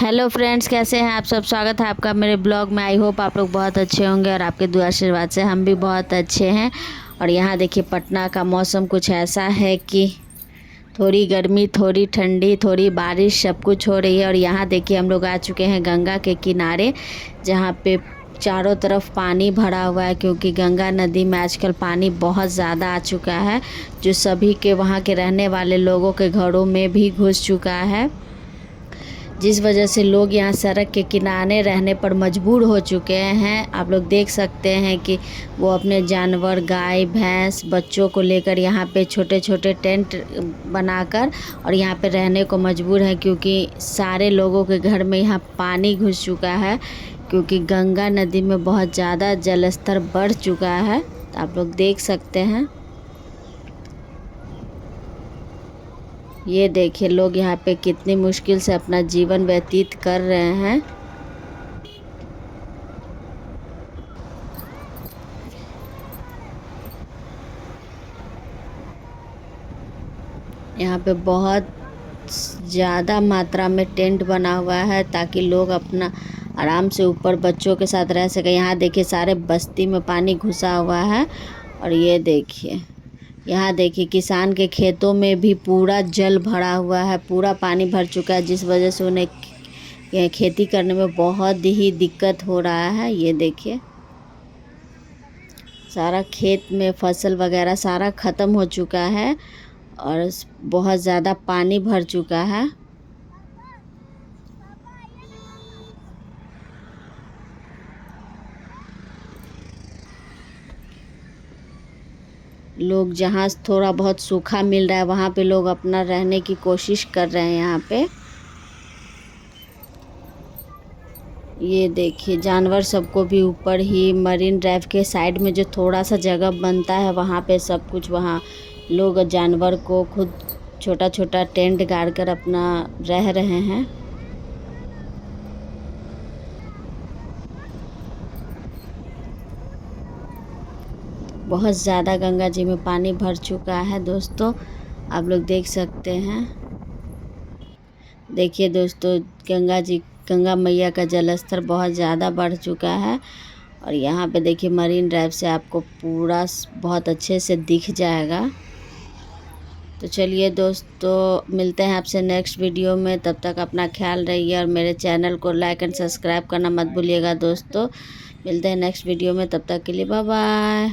Hello friends, कैसे हैं आप सब। स्वागत है आपका मेरे ब्लॉग में। आई होप आप लोग बहुत अच्छे होंगे और आपके दुआ आशीर्वाद से हम भी बहुत अच्छे हैं। और यहाँ देखिए पटना का मौसम कुछ ऐसा है कि थोड़ी गर्मी, थोड़ी ठंडी, थोड़ी बारिश, सब कुछ हो रही है। और यहाँ देखिए हम लोग आ चुके हैं गंगा के किनारे, जहाँ पे चारों तरफ पानी भरा हुआ है, क्योंकि गंगा नदी में आजकल पानी बहुत ज़्यादा आ चुका है, जो सभी के वहाँ के रहने वाले लोगों के घरों में भी घुस चुका है, जिस वजह से लोग यहाँ सड़क के किनारे रहने पर मजबूर हो चुके हैं। आप लोग देख सकते हैं कि वो अपने जानवर, गाय, भैंस, बच्चों को लेकर यहाँ पे छोटे छोटे टेंट बनाकर और यहाँ पे रहने को मजबूर हैं, क्योंकि सारे लोगों के घर में यहाँ पानी घुस चुका है, क्योंकि गंगा नदी में बहुत ज़्यादा जलस्तर बढ़ चुका है। तो आप लोग देख सकते हैं, ये देखिए लोग यहाँ पे कितनी मुश्किल से अपना जीवन व्यतीत कर रहे हैं। यहाँ पे बहुत ज़्यादा मात्रा में टेंट बना हुआ है, ताकि लोग अपना आराम से ऊपर बच्चों के साथ रह सके। यहाँ देखिए सारे बस्ती में पानी घुसा हुआ है। और ये देखिए यहाँ देखिए किसान के खेतों में भी पूरा जल भरा हुआ है, पूरा पानी भर चुका है, जिस वजह से उन्हें खेती करने में बहुत ही दिक्कत हो रहा है। ये देखिए सारा खेत में फसल वगैरह सारा ख़त्म हो चुका है और बहुत ज़्यादा पानी भर चुका है। लोग जहाँ थोड़ा बहुत सूखा मिल रहा है वहाँ पे लोग अपना रहने की कोशिश कर रहे हैं। यहाँ पे ये देखिए जानवर सबको भी ऊपर ही मरीन ड्राइव के साइड में जो थोड़ा सा जगह बनता है वहाँ पे सब कुछ, वहाँ लोग जानवर को खुद छोटा छोटा टेंट गाड़ कर अपना रह रहे हैं। बहुत ज़्यादा गंगा जी में पानी भर चुका है दोस्तों, आप लोग देख सकते हैं। देखिए दोस्तों गंगा मैया का जलस्तर बहुत ज़्यादा बढ़ चुका है। और यहाँ पे देखिए मरीन ड्राइव से आपको पूरा बहुत अच्छे से दिख जाएगा। तो चलिए दोस्तों, मिलते हैं आपसे नेक्स्ट वीडियो में। तब तक अपना ख्याल रखिए और मेरे चैनल को लाइक एंड सब्सक्राइब करना मत भूलिएगा दोस्तों। मिलते हैं नेक्स्ट वीडियो में, तब तक के लिए बाय बाय।